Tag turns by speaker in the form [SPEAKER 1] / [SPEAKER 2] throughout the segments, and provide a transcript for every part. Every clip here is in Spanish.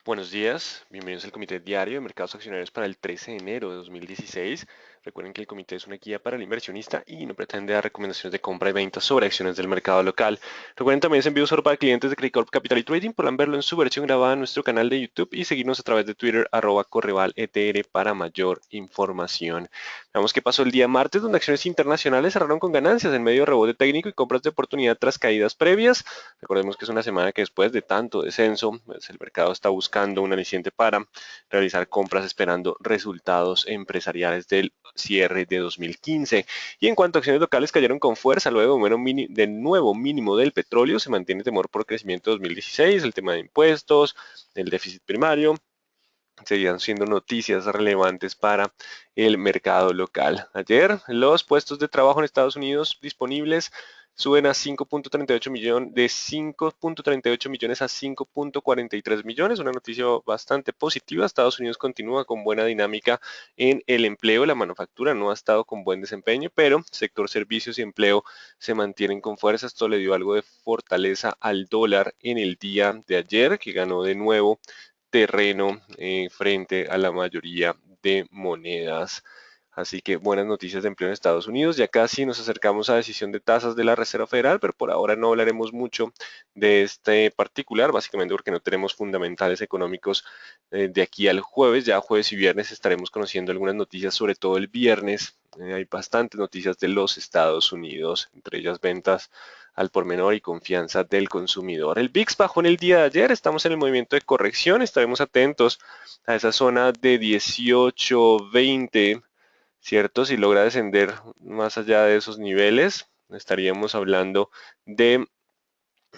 [SPEAKER 1] Buenos días, bienvenidos al Comité Diario de Mercados Accionarios para el 13 de enero de 2016. Recuerden que el comité es una guía para el inversionista y no pretende dar recomendaciones de compra y venta sobre acciones del mercado local. Recuerden también es envío solo para clientes de Credicorp Capital y Trading. Podrán verlo en su versión grabada en nuestro canal de YouTube y seguirnos a través de Twitter @correvaletr para mayor información. Veamos qué pasó el día martes, donde acciones internacionales cerraron con ganancias en medio de rebote técnico y compras de oportunidad tras caídas previas. Recordemos que es una semana que después de tanto descenso, pues el mercado está buscando un aliciente para realizar compras esperando resultados empresariales del cierre de 2015. Y en cuanto a acciones locales cayeron con fuerza luego de nuevo mínimo del petróleo, se mantiene temor por crecimiento 2016, el tema de impuestos, el déficit primario, seguían siendo noticias relevantes para el mercado local. Ayer los puestos de trabajo en Estados Unidos disponibles suben a 5.38 millones, de 5.38 millones a 5.43 millones, una noticia bastante positiva. Estados Unidos continúa con buena dinámica en el empleo, la manufactura no ha estado con buen desempeño, pero sector servicios y empleo se mantienen con fuerza. Esto le dio algo de fortaleza al dólar en el día de ayer, que ganó de nuevo terreno frente a la mayoría de monedas. Así que buenas noticias de empleo en Estados Unidos. Ya casi nos acercamos a decisión de tasas de la Reserva Federal, pero por ahora no hablaremos mucho de este particular, básicamente porque no tenemos fundamentales económicos de aquí al jueves. Ya jueves y viernes estaremos conociendo algunas noticias, sobre todo el viernes. Hay bastantes noticias de los Estados Unidos, entre ellas ventas al por menor y confianza del consumidor. El VIX bajó en el día de ayer, estamos en el movimiento de corrección, estaremos atentos a esa zona de 18-20, ¿cierto? Si logra descender más allá de esos niveles, estaríamos hablando de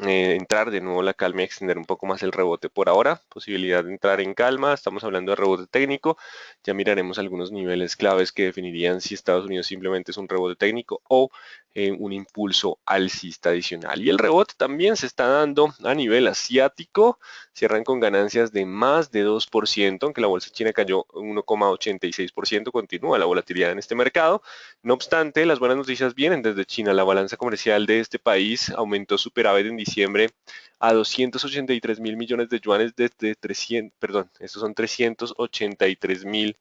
[SPEAKER 1] entrar de nuevo la calma y extender un poco más el rebote por ahora. Posibilidad de entrar en calma, estamos hablando de rebote técnico. Ya miraremos algunos niveles claves que definirían si Estados Unidos simplemente es un rebote técnico o un impulso alcista adicional. Y el rebote también se está dando a nivel asiático. Cierran con ganancias de más de 2%, aunque la bolsa china cayó 1,86%. Continúa la volatilidad en este mercado. No obstante, las buenas noticias vienen desde China. La balanza comercial de este país aumentó superávit en diciembre a 283 mil millones de yuanes desde 300, perdón, estos son 383 mil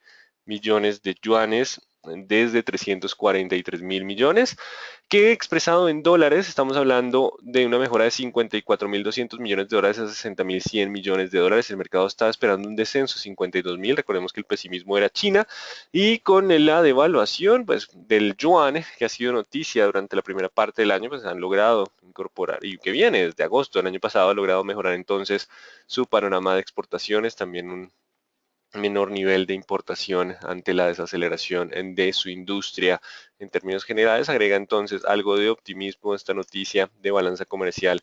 [SPEAKER 1] millones de yuanes desde 343 mil millones, que expresado en dólares estamos hablando de una mejora de 54.200 millones de dólares a 60.100 millones de dólares. El mercado estaba esperando un descenso 52.000. Recordemos que el pesimismo era China y con la devaluación pues, del yuan, que ha sido noticia durante la primera parte del año, pues han logrado incorporar, y que viene desde agosto del año pasado, ha logrado mejorar entonces su panorama de exportaciones, también un menor nivel de importación ante la desaceleración de su industria. En términos generales, agrega entonces algo de optimismo esta noticia de balanza comercial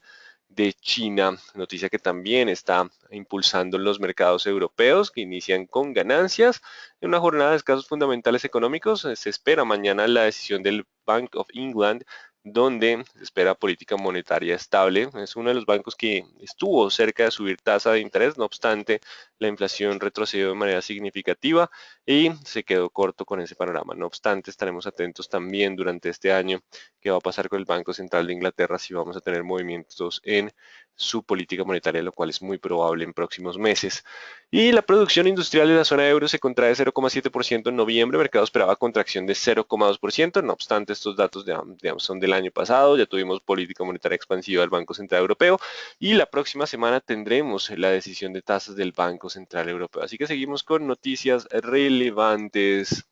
[SPEAKER 1] de China, noticia que también está impulsando los mercados europeos que inician con ganancias en una jornada de escasos fundamentales económicos. Se espera mañana la decisión del Bank of England, donde se espera política monetaria estable. Es uno de los bancos que estuvo cerca de subir tasa de interés, no obstante, la inflación retrocedió de manera significativa y se quedó corto con ese panorama. No obstante, estaremos atentos también durante este año qué va a pasar con el Banco Central de Inglaterra, si vamos a tener movimientos en su política monetaria, lo cual es muy probable en próximos meses. Y la producción industrial de la zona euro se contrae 0,7% en noviembre. El mercado esperaba contracción de 0,2%. No obstante, estos datos digamos, son del año pasado. Ya tuvimos política monetaria expansiva del Banco Central Europeo y la próxima semana tendremos la decisión de tasas del Banco Central Europeo. Así que seguimos con noticias relevantes.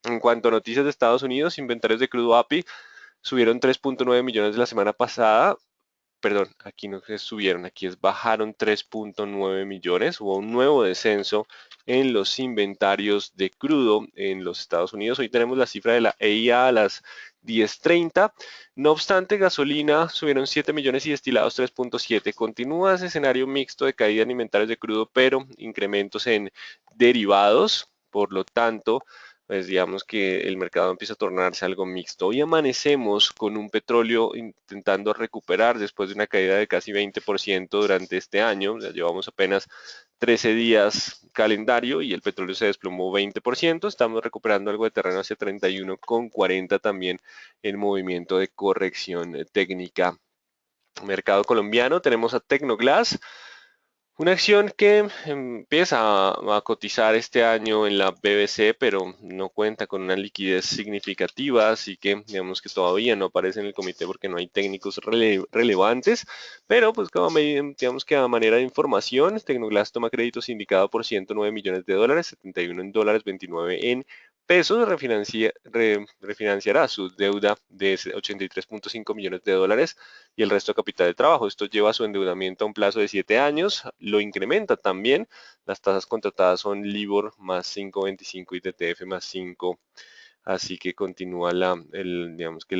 [SPEAKER 1] En cuanto a noticias de Estados Unidos, inventarios de crudo API subieron 3.9 millones de la semana pasada. Perdón, aquí no es subieron, aquí es bajaron 3.9 millones. Hubo un nuevo descenso en los inventarios de crudo en los Estados Unidos. Hoy tenemos la cifra de la EIA a las 10:30. No obstante, gasolina subieron 7 millones y destilados 3.7. Continúa ese escenario mixto de caída en inventarios de crudo, pero incrementos en derivados. Por lo tanto, pues digamos que el mercado empieza a tornarse algo mixto. Hoy amanecemos con un petróleo intentando recuperar después de una caída de casi 20% durante este año. Ya llevamos apenas 13 días calendario y el petróleo se desplomó 20%. Estamos recuperando algo de terreno hacia 31,40 también en movimiento de corrección técnica. Mercado colombiano, tenemos a Tecnoglass, Una acción que empieza a cotizar este año en la BBC, pero no cuenta con una liquidez significativa, así que digamos que todavía no aparece en el comité porque no hay técnicos relevantes, pero pues digamos que a manera de información, Tecnoglass toma crédito sindicado por 109 millones de dólares, 71 en dólares, 29 en pesos, refinanciará su deuda de 83.5 millones de dólares y el resto de capital de trabajo. Esto lleva su endeudamiento a un plazo de 7 años, lo incrementa también. Las tasas contratadas son LIBOR más 5.25 y TTF más 5, así que continúa digamos que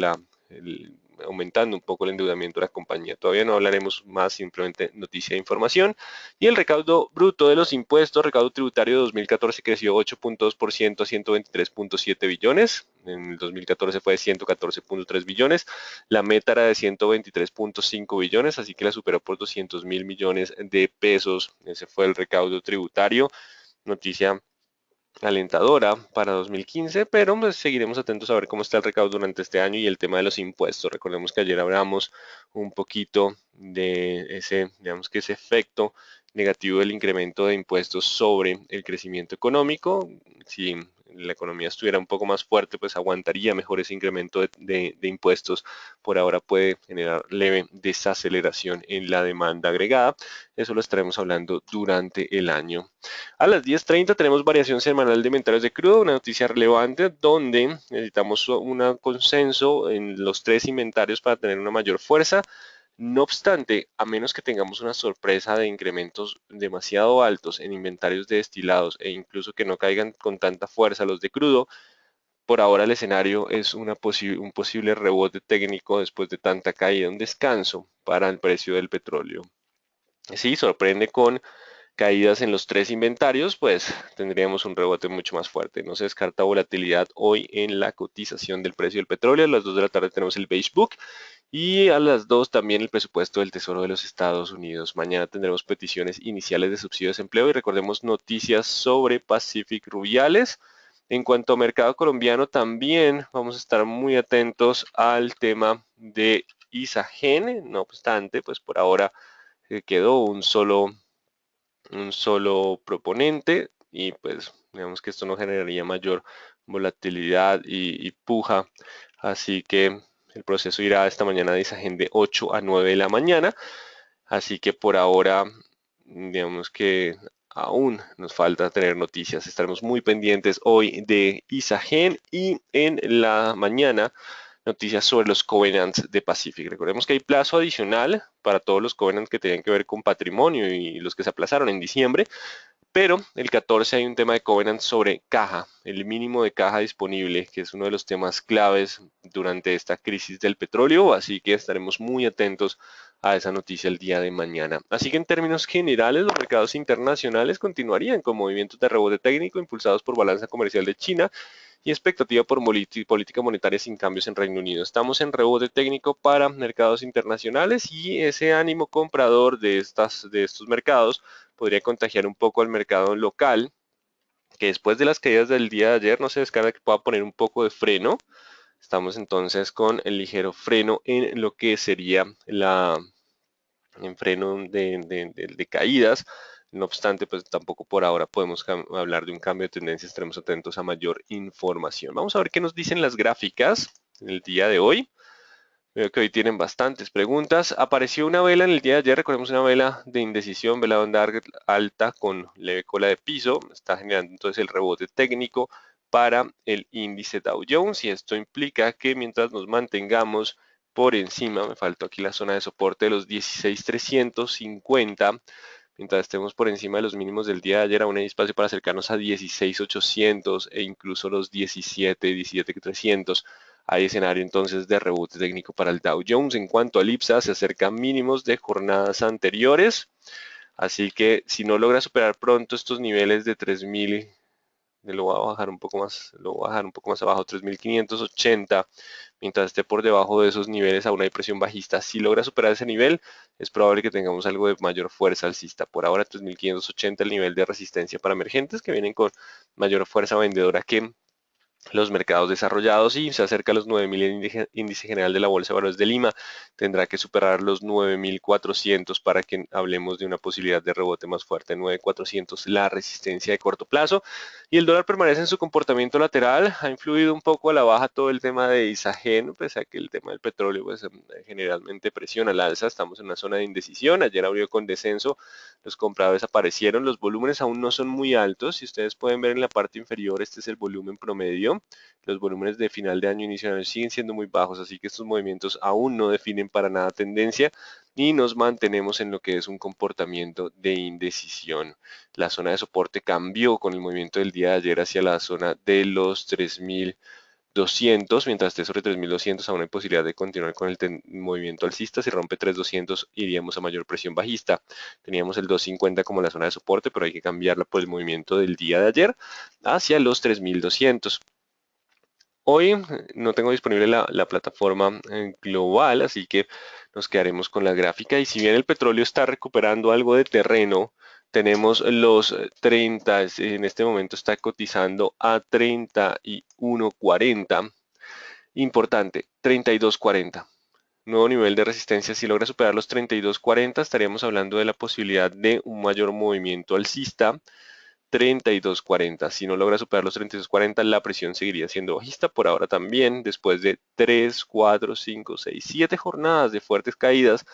[SPEAKER 1] aumentando un poco el endeudamiento de la compañía. Todavía no hablaremos más, simplemente noticia de información. Y el recaudo bruto de los impuestos, recaudo tributario de 2014 creció 8.2% a 123.7 billones. En el 2014 fue de 114.3 billones. La meta era de 123.5 billones, así que la superó por 200.000 millones de pesos. Ese fue el recaudo tributario. Noticia alentadora para 2015, pero pues seguiremos atentos a ver cómo está el recaudo durante este año y el tema de los impuestos. Recordemos que ayer hablamos un poquito de ese, digamos que ese efecto negativo del incremento de impuestos sobre el crecimiento económico. Si la economía estuviera un poco más fuerte, pues aguantaría mejor ese incremento de impuestos. Por ahora puede generar leve desaceleración en la demanda agregada. Eso lo estaremos hablando durante el año. A las 10:30 tenemos variación semanal de inventarios de crudo, una noticia relevante donde necesitamos un consenso en los tres inventarios para tener una mayor fuerza. No obstante, a menos que tengamos una sorpresa de incrementos demasiado altos en inventarios de destilados e incluso que no caigan con tanta fuerza los de crudo, por ahora el escenario es un posible rebote técnico después de tanta caída, un descanso para el precio del petróleo. Sí, sorprende con caídas en los tres inventarios, pues tendríamos un rebote mucho más fuerte. No se descarta volatilidad hoy en la cotización del precio del petróleo. A las 2 de la tarde tenemos el Beige Book y a las 2 también el presupuesto del Tesoro de los Estados Unidos. Mañana tendremos peticiones iniciales de subsidio de desempleo y recordemos noticias sobre Pacific Rubiales. En cuanto a mercado colombiano, también vamos a estar muy atentos al tema de Isagen. No obstante, pues por ahora quedó un solo proponente y pues digamos que esto no generaría mayor volatilidad y puja, así que el proceso irá esta mañana de Isagen de 8 a 9 de la mañana, así que por ahora digamos que aún nos falta tener noticias, estaremos muy pendientes hoy de Isagen y en la mañana noticias sobre los covenants de Pacific. Recordemos que hay plazo adicional para todos los covenants que tenían que ver con patrimonio y los que se aplazaron en diciembre, pero el 14 hay un tema de covenant sobre caja, el mínimo de caja disponible, que es uno de los temas claves durante esta crisis del petróleo, así que estaremos muy atentos a esa noticia el día de mañana. Así que en términos generales, los mercados internacionales continuarían con movimientos de rebote técnico impulsados por balanza comercial de China y expectativa por política monetaria sin cambios en Reino Unido. Estamos en rebote técnico para mercados internacionales y ese ánimo comprador de estos mercados podría contagiar un poco al mercado local, que después de las caídas del día de ayer no se descarta que pueda poner un poco de freno. Estamos entonces con el ligero freno en lo que sería en freno de caídas. No obstante, pues tampoco por ahora podemos hablar de un cambio de tendencia. Estaremos atentos a mayor información. Vamos a ver qué nos dicen las gráficas en el día de hoy. Veo que hoy tienen bastantes preguntas. Apareció una vela en el día de ayer, recordemos una vela de indecisión, vela de onda alta con leve cola de piso. Está generando entonces el rebote técnico para el índice Dow Jones y esto implica que mientras nos mantengamos por encima, me faltó aquí la zona de soporte de los 16.350, mientras estemos por encima de los mínimos del día de ayer, aún hay espacio para acercarnos a 16.800 e incluso los 17.300. Hay escenario entonces de rebote técnico para el Dow Jones. En cuanto al IPSA, se acerca mínimos de jornadas anteriores. Así que si no logra superar pronto estos niveles de 3.000, lo voy a bajar un poco más, lo voy a bajar un poco más abajo, 3.580. Mientras esté por debajo de esos niveles, aún hay presión bajista. Si logra superar ese nivel, es probable que tengamos algo de mayor fuerza alcista. Por ahora, 3.580 el nivel de resistencia para emergentes que vienen con mayor fuerza vendedora que los mercados desarrollados y se acerca a los 9.000 el índice general de la Bolsa de Valores de Lima. Tendrá que superar los 9.400 para que hablemos de una posibilidad de rebote más fuerte. 9.400 la resistencia de corto plazo. Y el dólar permanece en su comportamiento lateral. Ha influido un poco a la baja todo el tema de Isagen, pese a que el tema del petróleo pues, generalmente presiona al alza. Estamos en una zona de indecisión. Ayer abrió con descenso. Los compradores aparecieron. Los volúmenes aún no son muy altos. Si ustedes pueden ver en la parte inferior, este es el volumen promedio. Los volúmenes de final de año, inicio de año siguen siendo muy bajos, así que estos movimientos aún no definen para nada tendencia y nos mantenemos en lo que es un comportamiento de indecisión. La zona de soporte cambió con el movimiento del día de ayer hacia la zona de los 3.200, mientras esté sobre 3.200 aún hay posibilidad de continuar con el movimiento alcista. Si rompe 3.200 iríamos a mayor presión bajista. Teníamos el 2.50 como la zona de soporte, pero hay que cambiarla por el movimiento del día de ayer hacia los 3.200. Hoy no tengo disponible la plataforma global, así que nos quedaremos con la gráfica. Y si bien el petróleo está recuperando algo de terreno, tenemos los 30, en este momento está cotizando a 31.40. Importante, 32.40. Nuevo nivel de resistencia. Si logra superar los 32.40, estaríamos hablando de la posibilidad de un mayor movimiento alcista. 32.40. Si no logra superar los 32.40, la presión seguiría siendo bajista por ahora también. Después de 3, 4, 5, 6, 7 jornadas de fuertes caídas,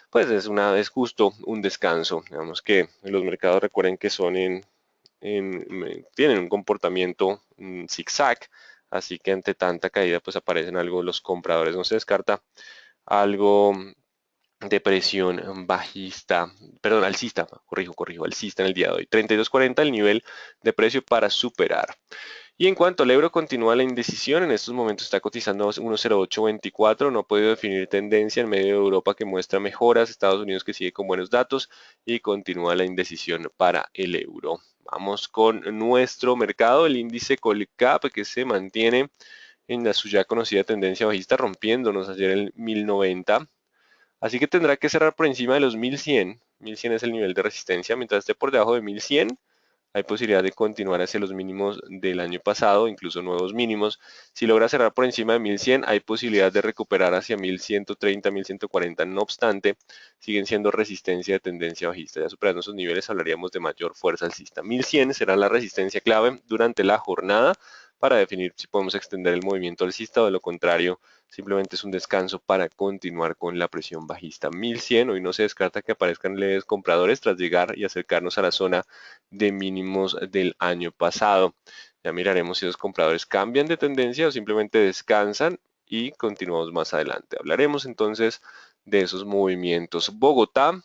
[SPEAKER 1] pues es justo un descanso. Digamos que los mercados recuerden que son tienen un comportamiento zigzag, así que ante tanta caída pues aparecen algo los compradores. No se descarta algo de presión bajista, perdón, alcista, corrijo, alcista en el día de hoy. 32.40 el nivel de precio para superar. Y en cuanto al euro, continúa la indecisión. En estos momentos está cotizando 1.0824. No ha podido definir tendencia en medio de Europa que muestra mejoras. Estados Unidos que sigue con buenos datos y continúa la indecisión para el euro. Vamos con nuestro mercado, el índice Colcap que se mantiene en la suya conocida tendencia bajista, rompiéndonos ayer el 1090. Así que tendrá que cerrar por encima de los 1100. 1100 es el nivel de resistencia. Mientras esté por debajo de 1100, hay posibilidad de continuar hacia los mínimos del año pasado, incluso nuevos mínimos. Si logra cerrar por encima de 1100, hay posibilidad de recuperar hacia 1130, 1140. No obstante, siguen siendo resistencia de tendencia bajista. Ya superando esos niveles hablaríamos de mayor fuerza alcista. 1100 será la resistencia clave durante la jornada para definir si podemos extender el movimiento alcista o de lo contrario, simplemente es un descanso para continuar con la presión bajista. 1100, hoy no se descarta que aparezcan leves compradores tras llegar y acercarnos a la zona de mínimos del año pasado. Ya miraremos si los compradores cambian de tendencia o simplemente descansan y continuamos más adelante. Hablaremos entonces de esos movimientos. Bogotá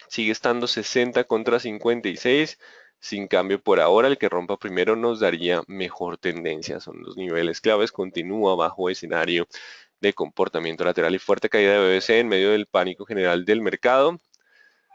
[SPEAKER 1] sigue estando 60 contra 56, sin cambio por ahora. El que rompa primero nos daría mejor tendencia. Son los niveles claves. Continúa bajo escenario de comportamiento lateral y fuerte caída de BBC en medio del pánico general del mercado.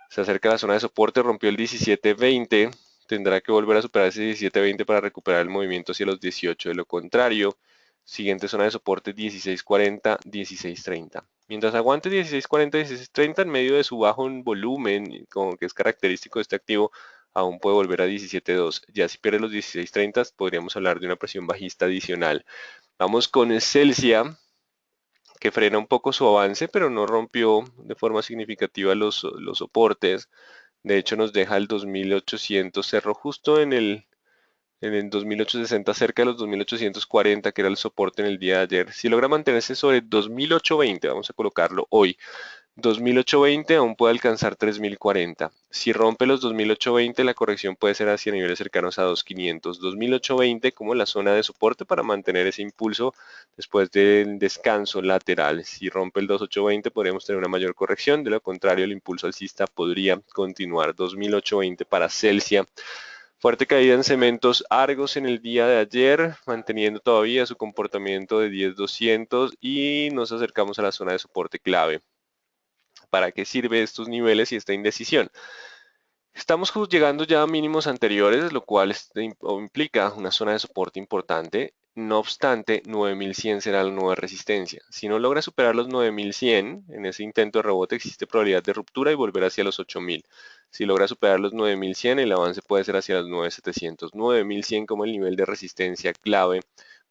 [SPEAKER 1] Se acerca a la zona de soporte, rompió el 17.20. Tendrá que volver a superar ese 17.20 para recuperar el movimiento hacia los 18. De lo contrario, siguiente zona de soporte 16.40, 16.30. Mientras aguante 16.40, 16.30 en medio de su bajo en volumen, como que es característico de este activo, aún puede volver a 17.2. Ya si pierde los 16.30, podríamos hablar de una presión bajista adicional. Vamos con Celsia, que frena un poco su avance, pero no rompió de forma significativa los soportes. De hecho, nos deja el 2800, cerró justo en el 2860, cerca de los 2840, que era el soporte en el día de ayer. Si logra mantenerse sobre 2820, vamos a colocarlo hoy, 2820 aún puede alcanzar 3040. Si rompe los 2820, la corrección puede ser hacia niveles cercanos a 2500. 2820 como la zona de soporte para mantener ese impulso después del descanso lateral. Si rompe el 2820 podríamos tener una mayor corrección. De lo contrario, el impulso alcista podría continuar. 2820 para Celsia. Fuerte caída en cementos Argos en el día de ayer, manteniendo todavía su comportamiento de 10.200 y nos acercamos a la zona de soporte clave. ¿Para qué sirve estos niveles y esta indecisión? Estamos llegando ya a mínimos anteriores, lo cual implica una zona de soporte importante. No obstante, 9100 será la nueva resistencia. Si no logra superar los 9100, en ese intento de rebote existe probabilidad de ruptura y volver hacia los 8000. Si logra superar los 9100, el avance puede ser hacia los 9700. 9100 como el nivel de resistencia clave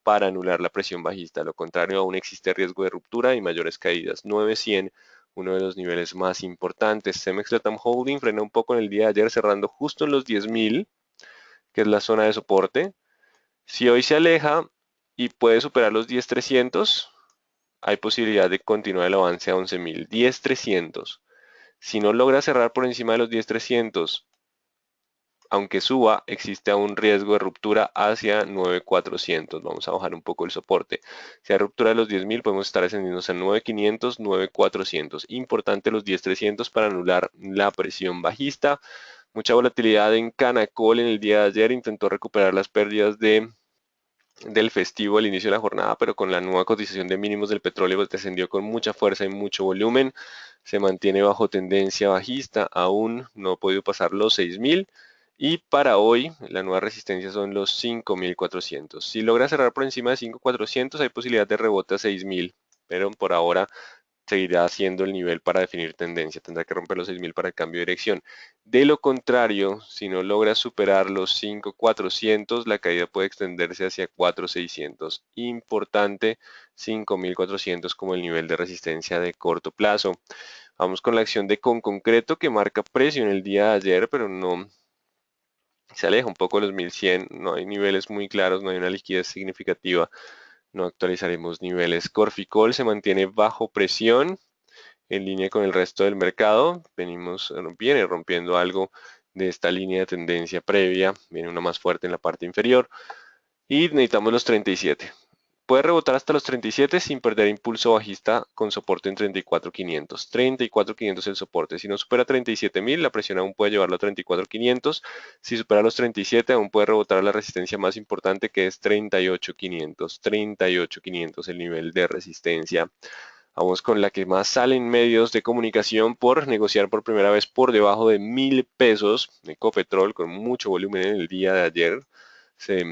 [SPEAKER 1] para anular la presión bajista. Lo contrario, aún existe riesgo de ruptura y mayores caídas. 900, uno de los niveles más importantes. Cemex Latam Holding frena un poco en el día de ayer, cerrando justo en los 10.000, que es la zona de soporte. Si hoy se aleja y puede superar los 10.300, hay posibilidad de continuar el avance a 11.000. 10.300. Si no logra cerrar por encima de los 10.300, aunque suba, existe aún riesgo de ruptura hacia 9.400. Vamos a bajar un poco el soporte. Si hay ruptura de los 10.000, podemos estar ascendiendo a 9.500, 9.400. Importante los 10.300 para anular la presión bajista. Mucha volatilidad en Canacol en el día de ayer. Intentó recuperar las pérdidas del festivo al inicio de la jornada, pero con la nueva cotización de mínimos del petróleo pues, descendió con mucha fuerza y mucho volumen. Se mantiene bajo tendencia bajista. Aún no ha podido pasar los 6.000. Y para hoy, la nueva resistencia son los 5.400. Si logra cerrar por encima de 5.400, hay posibilidad de rebote a 6.000. Pero por ahora seguirá siendo el nivel para definir tendencia. Tendrá que romper los 6.000 para el cambio de dirección. De lo contrario, si no logra superar los 5.400, la caída puede extenderse hacia 4.600. Importante, 5.400 como el nivel de resistencia de corto plazo. Vamos con la acción de Concreto que marca precio en el día de ayer, pero no se aleja un poco de los 1.100. No hay niveles muy claros, no hay una liquidez significativa. No actualizaremos niveles. Corficol se mantiene bajo presión en línea con el resto del mercado. Viene rompiendo algo de esta línea de tendencia previa. Viene una más fuerte en la parte inferior. Y necesitamos los 37. Puede rebotar hasta los 37 sin perder impulso bajista con soporte en 34.500. 34.500 el soporte. Si no supera 37.000, la presión aún puede llevarlo a 34.500. Si supera los 37, aún puede rebotar a la resistencia más importante que es 38.500. 38.500 el nivel de resistencia. Vamos con la que más sale en medios de comunicación por negociar por primera vez por debajo de 1.000 pesos. Ecopetrol con mucho volumen en el día de ayer. Se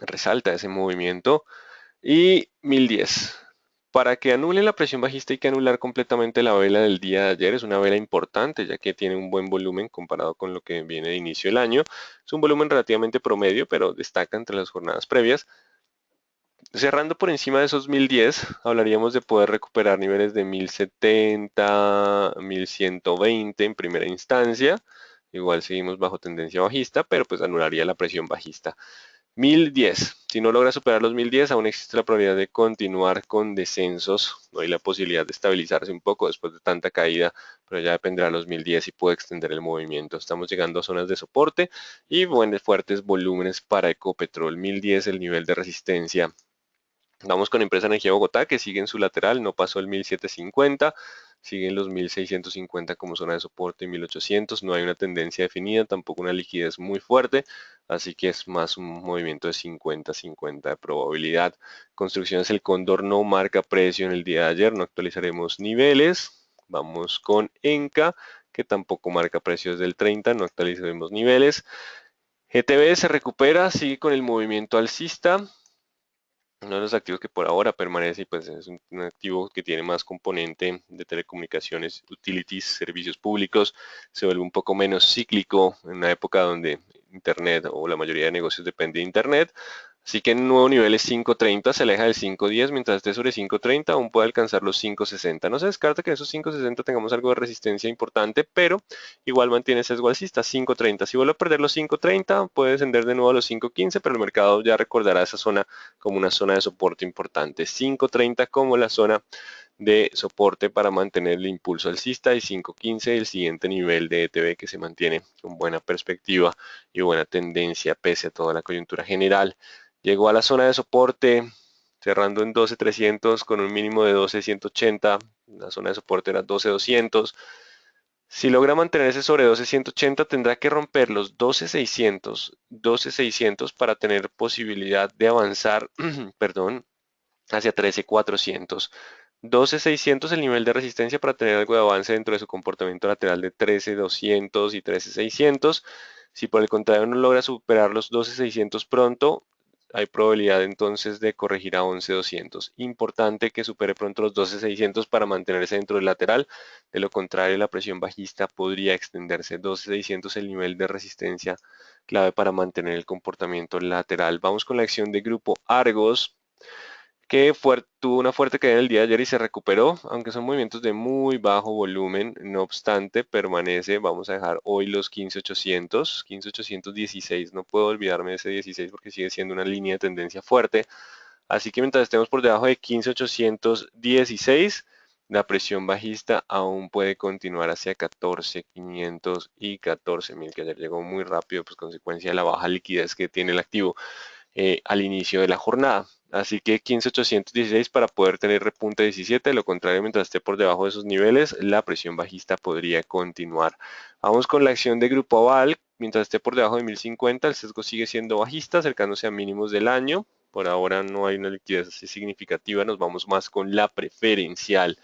[SPEAKER 1] resalta ese movimiento. Y 1.010. Para que anule la presión bajista hay que anular completamente la vela del día de ayer. Es una vela importante ya que tiene un buen volumen comparado con lo que viene de inicio del año. Es un volumen relativamente promedio, pero destaca entre las jornadas previas. Cerrando por encima de esos 1.010, hablaríamos de poder recuperar niveles de 1.070, 1.120 en primera instancia. Igual seguimos bajo tendencia bajista, pero pues anularía la presión bajista. 1.010. Si no logra superar los 1.010, aún existe la probabilidad de continuar con descensos. No hay la posibilidad de estabilizarse un poco después de tanta caída, pero ya dependerá de los 1.010 y puede extender el movimiento. Estamos llegando a zonas de soporte y buenos fuertes volúmenes para Ecopetrol. 1.010 el nivel de resistencia. Vamos con Empresa Energía Bogotá, que sigue en su lateral, no pasó el 1.750, sigue en los 1.650 como zona de soporte y 1.800. No hay una tendencia definida, tampoco una liquidez muy fuerte, así que es más un movimiento de 50-50 de probabilidad. Construcciones El Cóndor no marca precio en el día de ayer, no actualizaremos niveles. Vamos con Enca, que tampoco marca precios del 30, no actualizaremos niveles. GTB se recupera, sigue con el movimiento alcista. Uno de los activos que por ahora permanece y pues es un activo que tiene más componente de telecomunicaciones, utilities, servicios públicos, se vuelve un poco menos cíclico en una época donde Internet o la mayoría de negocios depende de Internet. Así que en nuevo nivel es 5.30, se aleja del 5.10, mientras esté sobre 5.30 aún puede alcanzar los 5.60. No se descarta que en esos 5.60 tengamos algo de resistencia importante, pero igual mantiene sesgo alcista, 5.30. Si vuelve a perder los 5.30 puede descender de nuevo a los 5.15, pero el mercado ya recordará esa zona como una zona de soporte importante. 5.30 como la zona de soporte para mantener el impulso alcista y 5.15 el siguiente nivel de ETB que se mantiene con buena perspectiva y buena tendencia pese a toda la coyuntura general. Llegó a la zona de soporte cerrando en 12.300 con un mínimo de 12.180. La zona de soporte era 12.200. Si logra mantenerse sobre 12.180 tendrá que romper los 12.600 para tener posibilidad de avanzar, perdón, hacia 13.400. 12.600 el nivel de resistencia para tener algo de avance dentro de su comportamiento lateral de 13.200 y 13.600. Si por el contrario no logra superar los 12.600 pronto, hay probabilidad entonces de corregir a 11.200. Importante que supere pronto los 12.600 para mantenerse dentro del lateral. De lo contrario, la presión bajista podría extenderse. 12.600 el nivel de resistencia clave para mantener el comportamiento lateral. Vamos con la acción de grupo Argos, que tuvo una fuerte caída el día de ayer y se recuperó, aunque son movimientos de muy bajo volumen. No obstante, permanece. Vamos a dejar hoy los 15.800, 15.816. No puedo olvidarme de ese 16 porque sigue siendo una línea de tendencia fuerte. Así que mientras estemos por debajo de 15.816, la presión bajista aún puede continuar hacia 14.500 y 14.000, que ayer llegó muy rápido, pues consecuencia de la baja liquidez que tiene el activo al inicio de la jornada. Así que 15.816 para poder tener repunte 17. De lo contrario, mientras esté por debajo de esos niveles, la presión bajista podría continuar. Vamos con la acción de Grupo Aval. Mientras esté por debajo de 1050, el sesgo sigue siendo bajista, acercándose a mínimos del año. Por ahora no hay una liquidez así significativa. Nos vamos más con la preferencial.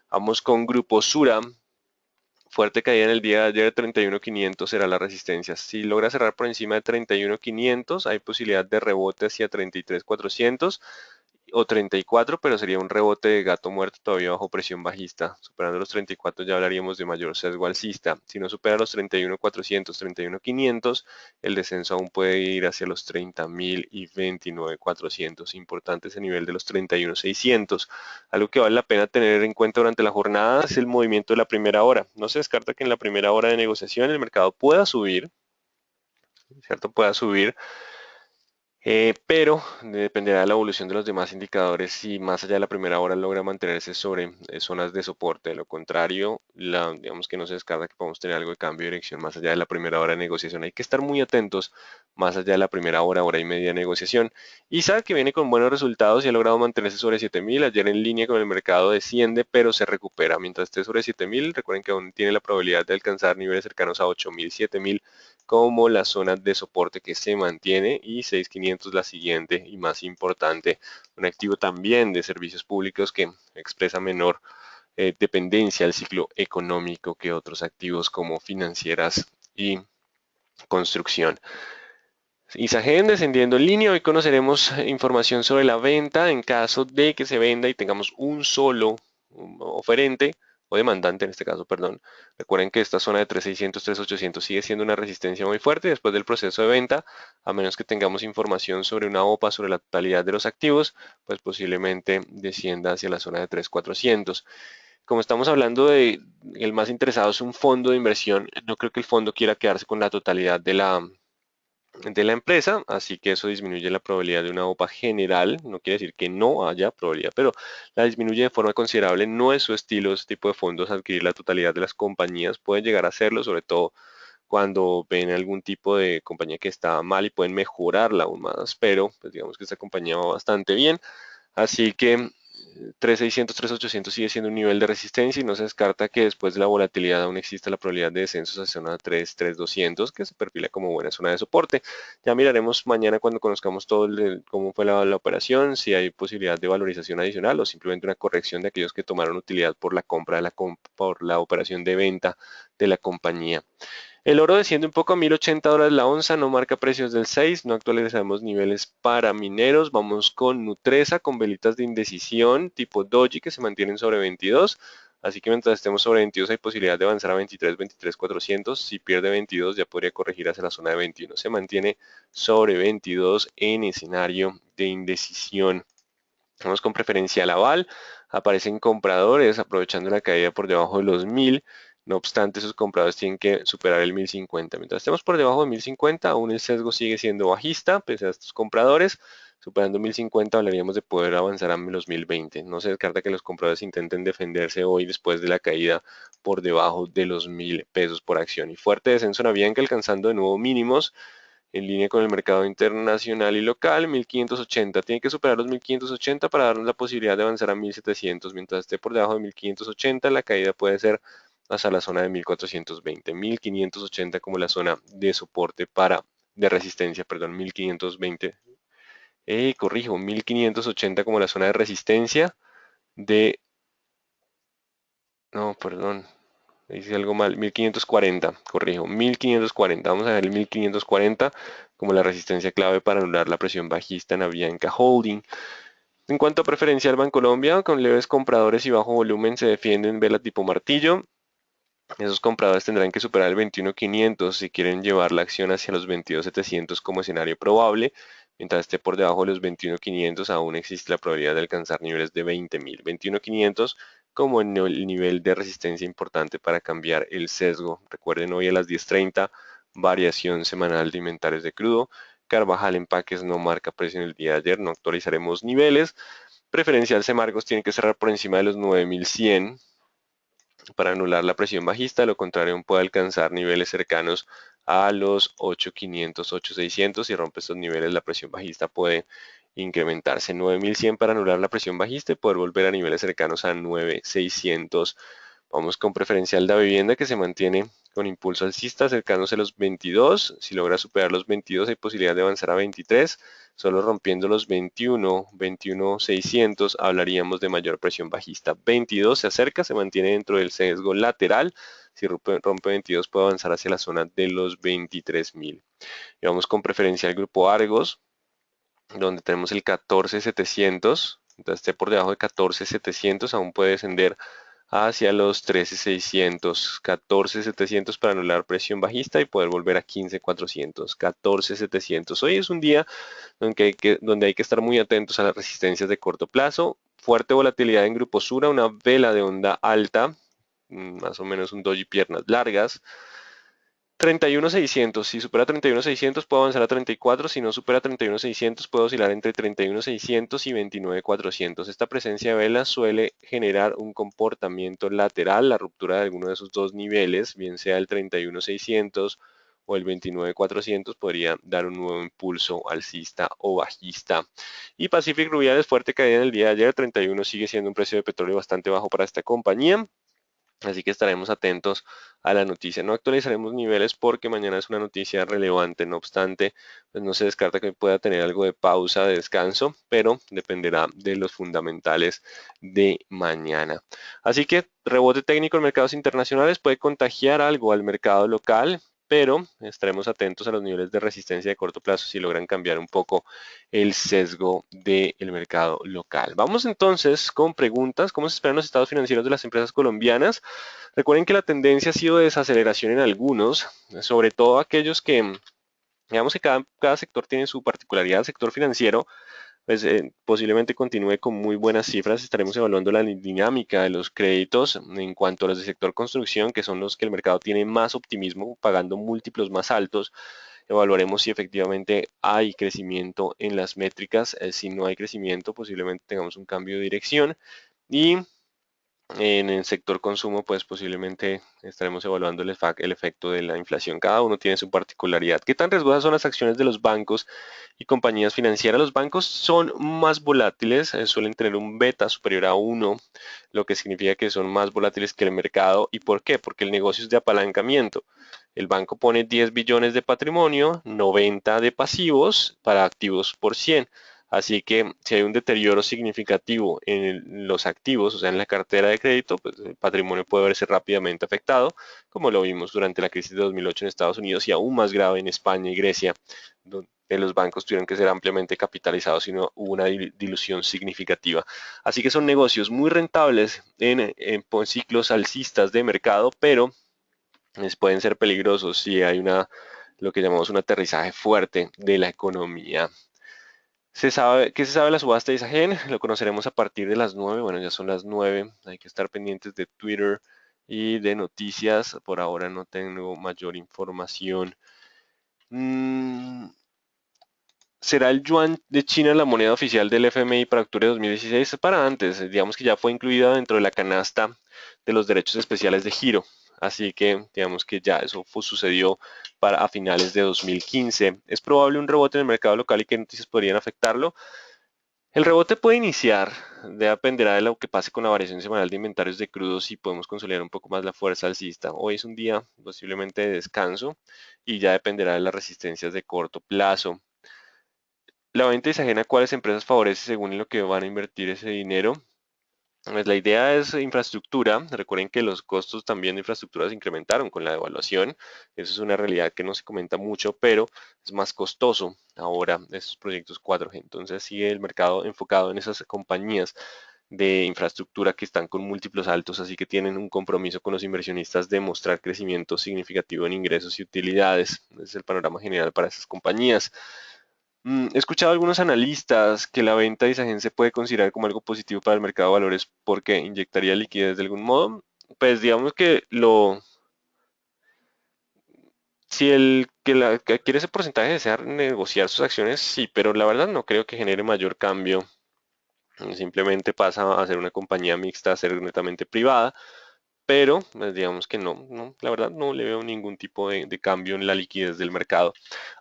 [SPEAKER 1] Vamos con Grupo Sura. Fuerte caída en el día de ayer, 31.500 será la resistencia. Si logra cerrar por encima de 31.500, hay posibilidad de rebote hacia 33.400 o 34, pero sería un rebote de gato muerto todavía bajo presión bajista. Superando los 34 ya hablaríamos de mayor sesgo alcista. Si no supera los 31.400, 31.500, el descenso aún puede ir hacia los 30.000 y 29.400. Importante ese nivel de los 31.600. Algo que vale la pena tener en cuenta durante la jornada es el movimiento de la primera hora. No se descarta que en la primera hora de negociación el mercado pueda subir, ¿cierto? Pueda subir, pero dependerá de la evolución de los demás indicadores si más allá de la primera hora logra mantenerse sobre zonas de soporte. De lo contrario, digamos que no se descarta que podamos tener algo de cambio de dirección más allá de la primera hora de negociación. Hay que estar muy atentos más allá de la primera hora, hora y media de negociación. ISA, que viene con buenos resultados y ha logrado mantenerse sobre 7.000. Ayer en línea con el mercado desciende, pero se recupera. Mientras esté sobre 7.000, recuerden que aún tiene la probabilidad de alcanzar niveles cercanos a 8.000, 7.000 como la zona de soporte que se mantiene y 6.500 la siguiente y más importante, un activo también de servicios públicos que expresa menor dependencia al ciclo económico que otros activos como financieras y construcción. Isagen descendiendo en línea, hoy conoceremos información sobre la venta en caso de que se venda y tengamos un solo oferente o demandante en este caso, perdón. Recuerden que esta zona de 3.600, 3.800 sigue siendo una resistencia muy fuerte después del proceso de venta, a menos que tengamos información sobre una OPA sobre la totalidad de los activos, pues posiblemente descienda hacia la zona de 3.400. Como estamos hablando de el más interesado es un fondo de inversión, no creo que el fondo quiera quedarse con la totalidad de la empresa, así que eso disminuye la probabilidad de una OPA general, no quiere decir que no haya probabilidad, pero la disminuye de forma considerable. No es su estilo ese tipo de fondos adquirir la totalidad de las compañías, pueden llegar a hacerlo, sobre todo cuando ven algún tipo de compañía que está mal y pueden mejorarla aún más, pero pues digamos que esta compañía va bastante bien, así que 3.600, 3.800 sigue siendo un nivel de resistencia y no se descarta que después de la volatilidad aún exista la probabilidad de descensos hacia zona 3, 3.200 que se perfila como buena zona de soporte. Ya miraremos mañana cuando conozcamos todo cómo fue la operación, si hay posibilidad de valorización adicional o simplemente una corrección de aquellos que tomaron utilidad por la compra por la operación de venta de la compañía. El oro desciende un poco a $1.080 la onza, no marca precios del 6, no actualizamos niveles para mineros. Vamos con Nutresa, con velitas de indecisión tipo Doji que se mantienen sobre 22. Así que mientras estemos sobre 22 hay posibilidad de avanzar a 23, 23.400. Si pierde 22 ya podría corregir hacia la zona de 21. Se mantiene sobre 22 en escenario de indecisión. Vamos con preferencial aval, aparecen compradores aprovechando la caída por debajo de los 1.000, no obstante esos compradores tienen que superar el 1.050. Mientras estemos por debajo de 1.050, aún el sesgo sigue siendo bajista, pese a estos compradores, superando 1.050 hablaríamos de poder avanzar a los 1.020. No se descarta que los compradores intenten defenderse hoy después de la caída por debajo de los 1.000 pesos por acción. Y fuerte descenso en Avianca alcanzando de nuevo mínimos en línea con el mercado internacional y local. 1.580, tiene que superar los 1.580 para darnos la posibilidad de avanzar a 1.700. Mientras esté por debajo de 1.580, la caída puede ser hasta la zona de 1.420. 1.580 como la zona de soporte de resistencia, perdón, 1.520. Corrijo, 1.580 como la zona de resistencia de, no, perdón, hice algo mal, 1540, corrijo, 1540. Vamos a ver el 1540 como la resistencia clave para anular la presión bajista en Avianca Holding. En cuanto a preferencial Bancolombia, con leves compradores y bajo volumen se defienden vela tipo martillo. Esos compradores tendrán que superar el 21.500 si quieren llevar la acción hacia los 22.700 como escenario probable. Mientras esté por debajo de los 21.500 aún existe la probabilidad de alcanzar niveles de 20.000. 21.500 como el nivel de resistencia importante para cambiar el sesgo. Recuerden hoy a las 10:30, variación semanal de inventarios de crudo. Carvajal Empaques no marca precio en el día de ayer, no actualizaremos niveles. Preferencial Semargos tiene que cerrar por encima de los 9.100 para anular la presión bajista, lo contrario puede alcanzar niveles cercanos a los 8.500, 8.600. Si rompe estos niveles, la presión bajista puede incrementarse 9.100 para anular la presión bajista y poder volver a niveles cercanos a 9.600. Vamos con preferencial de vivienda que se mantiene con impulso alcista acercándose a los 22. Si logra superar los 22 hay posibilidad de avanzar a 23. Solo rompiendo los 21, 21,600 hablaríamos de mayor presión bajista. 22 se acerca, se mantiene dentro del sesgo lateral. Si rompe 22 puede avanzar hacia la zona de los 23.000. Y vamos con preferencial grupo Argos, donde tenemos el 14.700. Entonces esté por debajo de 14.700 aún puede descender hacia los 13.600, 14.700 para anular presión bajista y poder volver a 15.400, 14.700. Hoy es un día donde hay que estar muy atentos a las resistencias de corto plazo. Fuerte volatilidad en Grupo Sura, una vela de onda alta, más o menos un doji piernas largas. 31.600, si supera 31.600 puede avanzar a 34, si no supera 31.600 puede oscilar entre 31.600 y 29.400. Esta presencia de velas suele generar un comportamiento lateral, la ruptura de alguno de esos dos niveles, bien sea el 31.600 o el 29.400 podría dar un nuevo impulso alcista o bajista. Y Pacific Rubiales, fuerte caída en el día de ayer, 31 sigue siendo un precio de petróleo bastante bajo para esta compañía. Así que estaremos atentos a la noticia. No actualizaremos niveles porque mañana es una noticia relevante. No obstante, pues no se descarta que pueda tener algo de pausa, de descanso, pero dependerá de los fundamentales de mañana. Así que rebote técnico en mercados internacionales puede contagiar algo al mercado local, pero estaremos atentos a los niveles de resistencia de corto plazo si logran cambiar un poco el sesgo del mercado local. Vamos entonces con preguntas. ¿Cómo se esperan los estados financieros de las empresas colombianas? Recuerden que la tendencia ha sido de desaceleración en algunos, sobre todo aquellos que, digamos que cada sector tiene su particularidad. El sector financiero, pues posiblemente continúe con muy buenas cifras. Estaremos evaluando la dinámica de los créditos en cuanto a los del sector construcción, que son los que el mercado tiene más optimismo, pagando múltiplos más altos. Evaluaremos si efectivamente hay crecimiento en las métricas. Si no hay crecimiento, posiblemente tengamos un cambio de dirección. Y en el sector consumo, pues posiblemente estaremos evaluando el efecto de la inflación. Cada uno tiene su particularidad. ¿Qué tan riesgosas son las acciones de los bancos y compañías financieras? Los bancos son más volátiles, suelen tener un beta superior a 1, lo que significa que son más volátiles que el mercado. ¿Y por qué? Porque el negocio es de apalancamiento. El banco pone 10 billones de patrimonio, 90 de pasivos para activos por 100. Así que si hay un deterioro significativo en los activos, o sea, en la cartera de crédito, pues el patrimonio puede verse rápidamente afectado, como lo vimos durante la crisis de 2008 en Estados Unidos y aún más grave en España y Grecia, donde los bancos tuvieron que ser ampliamente capitalizados y no hubo una dilución significativa. Así que son negocios muy rentables en ciclos alcistas de mercado, pero pueden ser peligrosos si hay lo que llamamos un aterrizaje fuerte de la economía. ¿Qué se sabe de la subasta de Isagen? Lo conoceremos a partir de las 9. Bueno, ya son las 9. Hay que estar pendientes de Twitter y de noticias. Por ahora no tengo mayor información. ¿Será el yuan de China la moneda oficial del FMI para octubre de 2016? Para antes, digamos que ya fue incluida dentro de la canasta de los derechos especiales de giro. Así que digamos que ya eso sucedió a finales de 2015. ¿Es probable un rebote en el mercado local y qué noticias podrían afectarlo? El rebote puede iniciar, dependerá de lo que pase con la variación semanal de inventarios de crudos y podemos consolidar un poco más la fuerza alcista. Hoy es un día posiblemente de descanso y ya dependerá de las resistencias de corto plazo. La venta es ajena a cuáles empresas favorece según en lo que van a invertir ese dinero. Pues la idea es infraestructura. Recuerden que los costos también de infraestructura se incrementaron con la devaluación. Eso es una realidad que no se comenta mucho, pero es más costoso ahora estos proyectos 4G. Entonces sigue el mercado enfocado en esas compañías de infraestructura que están con múltiplos altos, así que tienen un compromiso con los inversionistas de mostrar crecimiento significativo en ingresos y utilidades. Ese es el panorama general para esas compañías. He escuchado a algunos analistas que la venta de Isagen se puede considerar como algo positivo para el mercado de valores porque inyectaría liquidez de algún modo. Pues digamos que si el que adquiere ese porcentaje desea negociar sus acciones, sí, pero la verdad no creo que genere mayor cambio. Simplemente pasa a ser una compañía mixta, a ser netamente privada, pero pues, digamos que no, la verdad no le veo ningún tipo de cambio en la liquidez del mercado.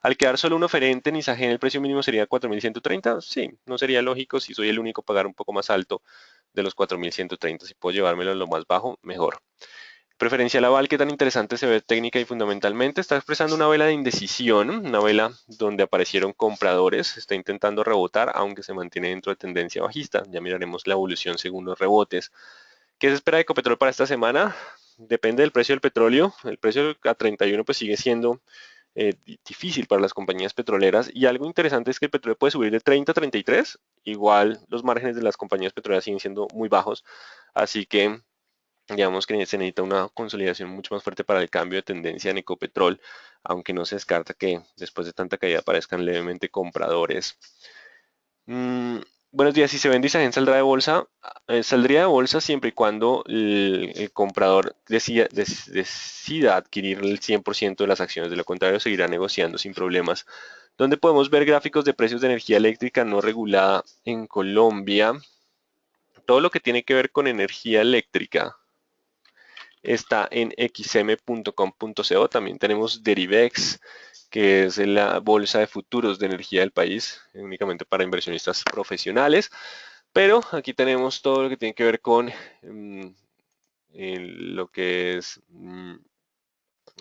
[SPEAKER 1] Al quedar solo un oferente en Isagen, el precio mínimo sería 4.130. Sí, no sería lógico si soy el único pagar un poco más alto de los 4.130. Si puedo llevármelo a lo más bajo, mejor. Preferencial aval, ¿qué tan interesante se ve técnica y fundamentalmente? Está expresando una vela de indecisión, una vela donde aparecieron compradores, está intentando rebotar, aunque se mantiene dentro de tendencia bajista. Ya miraremos la evolución según los rebotes. ¿Qué se espera de Ecopetrol para esta semana? Depende del precio del petróleo. El precio a 31 pues sigue siendo difícil para las compañías petroleras y algo interesante es que el petróleo puede subir de 30 a 33. Igual los márgenes de las compañías petroleras siguen siendo muy bajos, así que digamos que se necesita una consolidación mucho más fuerte para el cambio de tendencia en Ecopetrol, aunque no se descarta que después de tanta caída aparezcan levemente compradores. Mm, buenos días, si se vende Isagen saldrá de bolsa, saldría de bolsa siempre y cuando el comprador decida adquirir el 100% de las acciones, de lo contrario seguirá negociando sin problemas. Donde podemos ver gráficos de precios de energía eléctrica no regulada en Colombia. Todo lo que tiene que ver con energía eléctrica está en xm.com.co. También tenemos Derivex, que es la bolsa de futuros de energía del país, únicamente para inversionistas profesionales. Pero aquí tenemos todo lo que tiene que ver con lo que es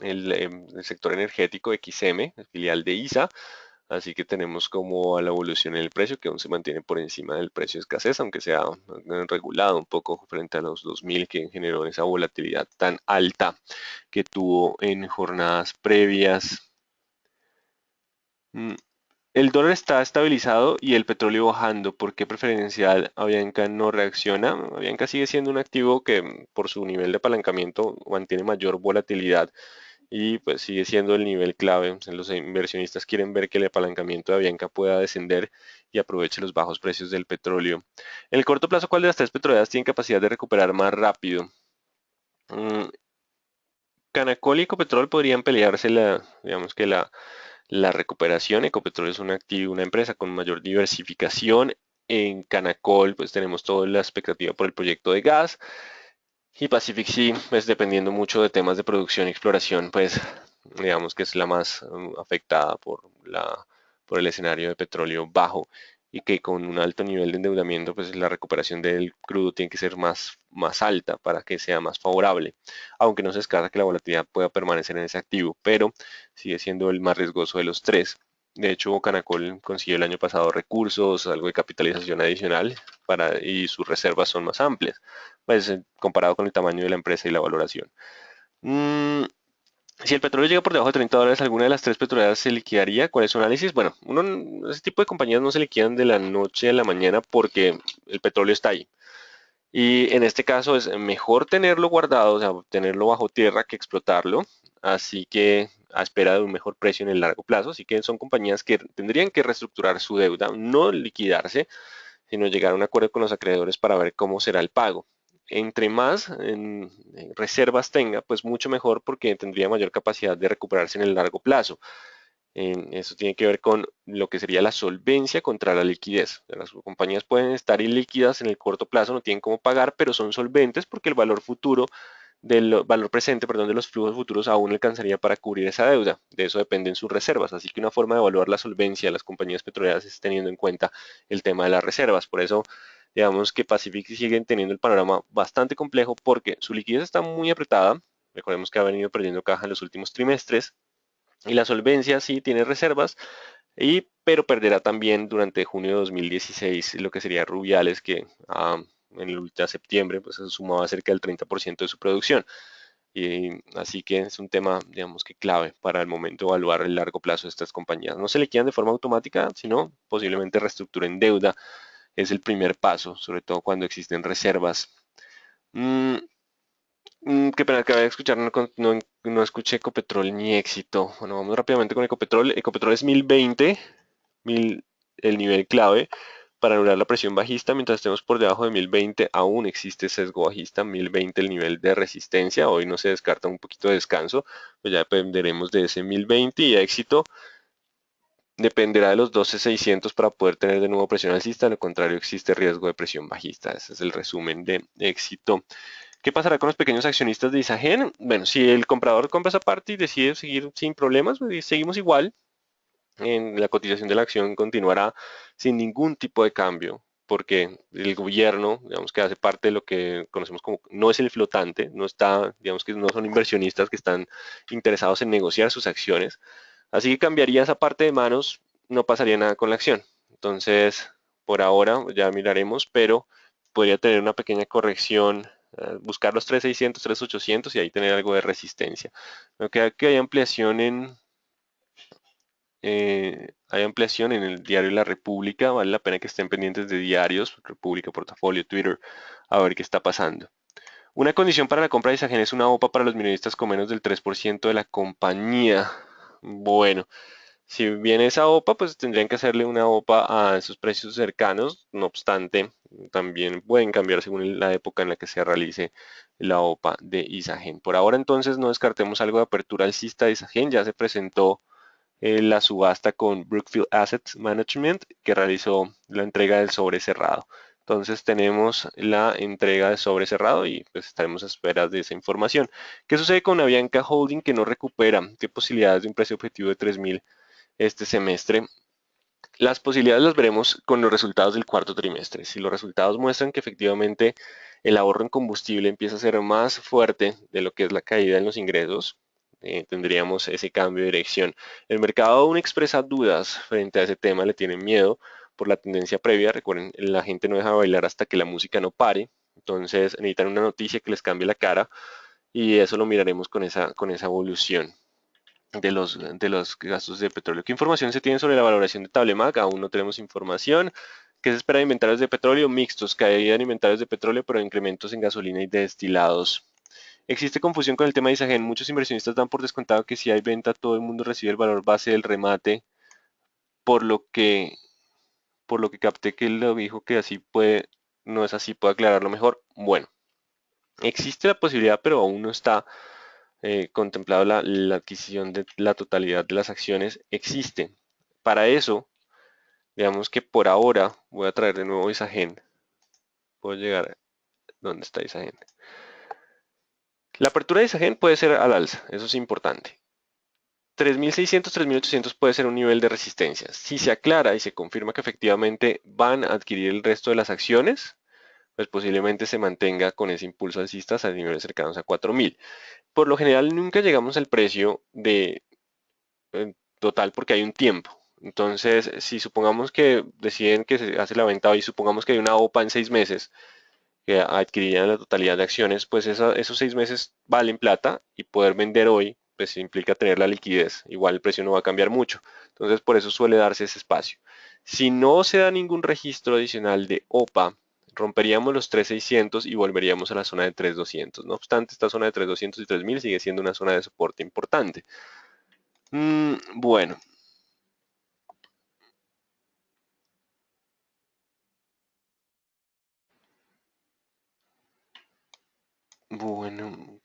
[SPEAKER 1] el sector energético XM, filial de ISA. Así que tenemos como la evolución en el precio, que aún se mantiene por encima del precio de escasez, aunque se ha regulado un poco frente a los 2000 que generó esa volatilidad tan alta que tuvo en jornadas previas. Mm, El dólar está estabilizado y el petróleo bajando. ¿Por qué preferencial Avianca no reacciona? Avianca sigue siendo un activo que por su nivel de apalancamiento mantiene mayor volatilidad y pues sigue siendo el nivel clave. O sea, los inversionistas quieren ver que el apalancamiento de Avianca pueda descender y aproveche los bajos precios del petróleo. En el corto plazo, ¿cuál de las tres petroleras tiene capacidad de recuperar más rápido? Mm, Canacol y Ecopetrol podrían pelearse digamos que la recuperación. Ecopetrol es un activo, una empresa con mayor diversificación. En Canacol, pues tenemos toda la expectativa por el proyecto de gas. Y Pacific Sea, pues dependiendo mucho de temas de producción y exploración, pues digamos que es la más afectada por el escenario de petróleo bajo y que con un alto nivel de endeudamiento, pues la recuperación del crudo tiene que ser más alta para que sea más favorable, aunque no se descarta que la volatilidad pueda permanecer en ese activo, pero sigue siendo el más riesgoso de los tres. De hecho, Canacol consiguió el año pasado recursos, algo de capitalización adicional y sus reservas son más amplias pues comparado con el tamaño de la empresa y la valoración. Mm, si el petróleo llega por debajo de $30, ¿alguna de las tres petroleras se liquidaría? ¿Cuál es su análisis? Bueno, ese tipo de compañías no se liquidan de la noche a la mañana porque el petróleo está ahí. Y en este caso es mejor tenerlo guardado, o sea, tenerlo bajo tierra que explotarlo. Así que a espera de un mejor precio en el largo plazo. Así que son compañías que tendrían que reestructurar su deuda, no liquidarse, sino llegar a un acuerdo con los acreedores para ver cómo será el pago. Entre más reservas tenga, pues mucho mejor porque tendría mayor capacidad de recuperarse en el largo plazo. Eso tiene que ver con lo que sería la solvencia contra la liquidez. Las compañías pueden estar ilíquidas en el corto plazo, no tienen cómo pagar, pero son solventes porque el valor futuro del valor presente, perdón, de los flujos futuros aún alcanzaría para cubrir esa deuda. De eso dependen sus reservas. Así que una forma de evaluar la solvencia de las compañías petroleras es teniendo en cuenta el tema de las reservas. Por eso, digamos que Pacific sigue teniendo el panorama bastante complejo porque su liquidez está muy apretada. Recordemos que ha venido perdiendo caja en los últimos trimestres y la solvencia sí tiene reservas, pero perderá también durante junio de 2016 lo que sería Rubiales, que ha en el último septiembre, pues eso sumaba cerca del 30% de su producción. Y así que es un tema, digamos que clave para el momento de evaluar el largo plazo de estas compañías. No se liquidan de forma automática, sino posiblemente reestructuren deuda. Es el primer paso, sobre todo cuando existen reservas. Mm, Qué pena, acabé de escuchar, no escuché Ecopetrol ni Éxito. Bueno, vamos rápidamente con Ecopetrol. Ecopetrol es 1020, 1000, el nivel clave para anular la presión bajista. Mientras estemos por debajo de 1020, aún existe sesgo bajista. 1020 el nivel de resistencia. Hoy no se descarta un poquito de descanso, pues ya dependeremos de ese 1020 y Éxito dependerá de los 12,600 para poder tener de nuevo presión alcista. De lo contrario, existe riesgo de presión bajista. Ese es el resumen de Éxito. ¿Qué pasará con los pequeños accionistas de Isagen? Bueno, si el comprador compra esa parte y decide seguir sin problemas, pues seguimos igual. La cotización de la acción continuará sin ningún tipo de cambio, porque el gobierno, digamos que hace parte de lo que conocemos como, no es el flotante, no está, digamos que no son inversionistas que están interesados en negociar sus acciones. Así que cambiaría esa parte de manos, no pasaría nada con la acción. Entonces, por ahora ya miraremos, pero podría tener una pequeña corrección, buscar los 3,600, 3,800 y ahí tener algo de resistencia. Lo que hay ampliación hay ampliación en el diario La República, vale la pena que estén pendientes de diarios, República, Portafolio, Twitter, a ver qué está pasando. Una condición para la compra de Isagen es una OPA para los minoristas con menos del 3% de la compañía. Bueno, si viene esa OPA, pues tendrían que hacerle una OPA a esos precios cercanos. No obstante, también pueden cambiar según la época en la que se realice la OPA de Isagen. Por ahora entonces no descartemos algo de apertura alcista de Isagen. Ya se presentó la subasta con Brookfield Asset Management que realizó la entrega del sobre cerrado. Entonces tenemos la entrega de sobre cerrado y pues estaremos a esperas de esa información. ¿Qué sucede con Avianca Holding que no recupera? ¿Qué posibilidades de un precio objetivo de 3.000 este semestre? Las posibilidades las veremos con los resultados del cuarto trimestre. Si los resultados muestran que efectivamente el ahorro en combustible empieza a ser más fuerte de lo que es la caída en los ingresos, tendríamos ese cambio de dirección. El mercado aún expresa dudas frente a ese tema, le tienen miedo por la tendencia previa. Recuerden, la gente no deja de bailar hasta que la música no pare. Entonces necesitan una noticia que les cambie la cara y eso lo miraremos con esa evolución de los gastos de petróleo. ¿Qué información se tiene sobre la valoración de Tablemac? Aún no tenemos información. ¿Qué se espera de inventarios de petróleo? Mixtos, caída en inventarios de petróleo, pero incrementos en gasolina y destilados. Existe confusión con el tema de Isagen. Muchos inversionistas dan por descontado que si hay venta, todo el mundo recibe el valor base del remate, por lo que, por lo que capté que él lo dijo que así puede, no es así, puedo aclararlo mejor. Bueno, existe la posibilidad, pero aún no está contemplado la adquisición de la totalidad de las acciones. Existe. Para eso, digamos que por ahora voy a traer de nuevo Isagen. Puedo llegar, ¿dónde está Isagen? La apertura de Isagen puede ser al alza, eso es importante. 3.600, 3.800 puede ser un nivel de resistencia. Si se aclara y se confirma que efectivamente van a adquirir el resto de las acciones, pues posiblemente se mantenga con ese impulso alcista a niveles cercanos a 4.000. Por lo general nunca llegamos al precio de total porque hay un tiempo. Entonces, si supongamos que deciden que se hace la venta hoy, supongamos que hay una OPA en 6 meses que adquirirían la totalidad de acciones, pues esos 6 meses valen plata y poder vender hoy, pues implica tener la liquidez. Igual el precio no va a cambiar mucho. Entonces, por eso suele darse ese espacio. Si no se da ningún registro adicional de OPA, romperíamos los 3.600 y volveríamos a la zona de 3.200. No obstante, esta zona de 3.200 y 3.000 sigue siendo una zona de soporte importante. Bueno,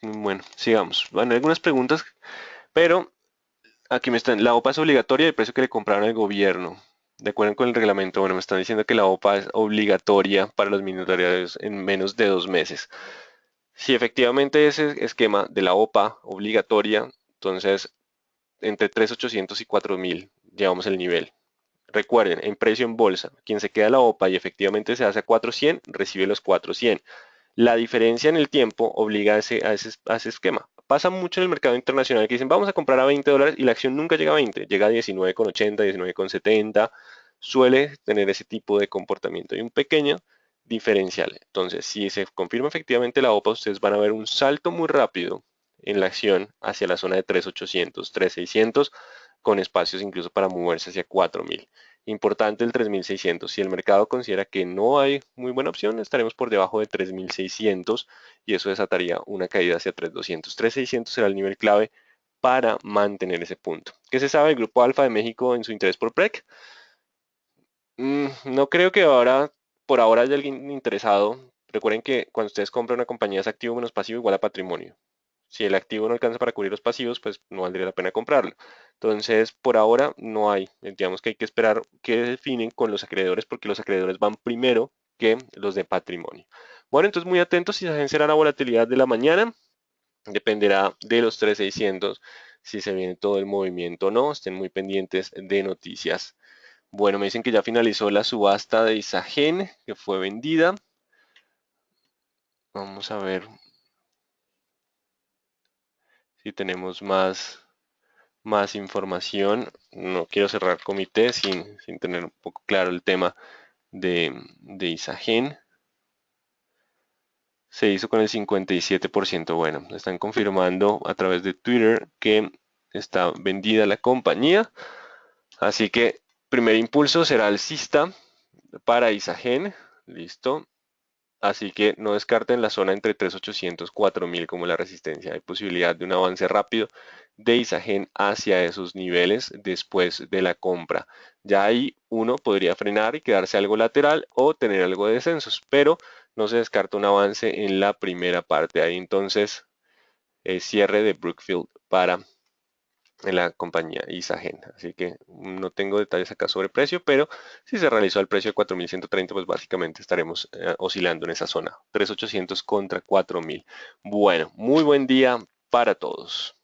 [SPEAKER 1] bueno, sigamos. Bueno, hay algunas preguntas, pero aquí me están. La OPA es obligatoria y el precio que le compraron al gobierno. De acuerdo con el reglamento, bueno, me están diciendo que la OPA es obligatoria para los minoritarios en menos de 2 meses. Si efectivamente ese esquema de la OPA obligatoria, entonces entre 3.800 y 4.000 llevamos el nivel. Recuerden, en precio en bolsa, quien se queda la OPA y efectivamente se hace a 400, recibe los 400. La diferencia en el tiempo obliga a ese esquema. Pasa mucho en el mercado internacional que dicen vamos a comprar a $20 y la acción nunca llega a 20, llega a 19,80, 19,70. Suele tener ese tipo de comportamiento. Y un pequeño diferencial. Entonces, si se confirma efectivamente la OPA, ustedes van a ver un salto muy rápido en la acción hacia la zona de 3.800, 3.600, con espacios incluso para moverse hacia 4.000. Importante el 3.600. Si el mercado considera que no hay muy buena opción, estaremos por debajo de 3.600 y eso desataría una caída hacia 3.200. 3.600 será el nivel clave para mantener ese punto. ¿Qué se sabe del Grupo Alfa de México en su interés por PREC? No creo que por ahora haya alguien interesado. Recuerden que cuando ustedes compran una compañía es activo menos pasivo igual a patrimonio. Si el activo no alcanza para cubrir los pasivos, pues no valdría la pena comprarlo. Entonces, por ahora no hay. Digamos que hay que esperar que definen con los acreedores porque los acreedores van primero que los de patrimonio. Bueno, entonces muy atentos si se será la volatilidad de la mañana. Dependerá de los 3.600 si se viene todo el movimiento o no. Estén muy pendientes de noticias. Bueno, me dicen que ya finalizó la subasta de Isagen, que fue vendida. Vamos a ver si tenemos más información. No quiero cerrar comité sin tener un poco claro el tema de Isagen. Se hizo con el 57%. Bueno, están confirmando a través de Twitter que está vendida la compañía. Así que primer impulso será alcista para Isagen. Listo. Así que no descarten la zona entre 3.800 y 4.000 como la resistencia. Hay posibilidad de un avance rápido de Isagen hacia esos niveles después de la compra. Ya ahí uno podría frenar y quedarse algo lateral o tener algo de descensos, pero no se descarta un avance en la primera parte. Ahí entonces cierre de Brookfield para en la compañía Isagen. Así que no tengo detalles acá sobre precio, pero si se realizó al precio de 4.130, pues básicamente estaremos oscilando en esa zona. 3.800 contra 4.000. Bueno, muy buen día para todos.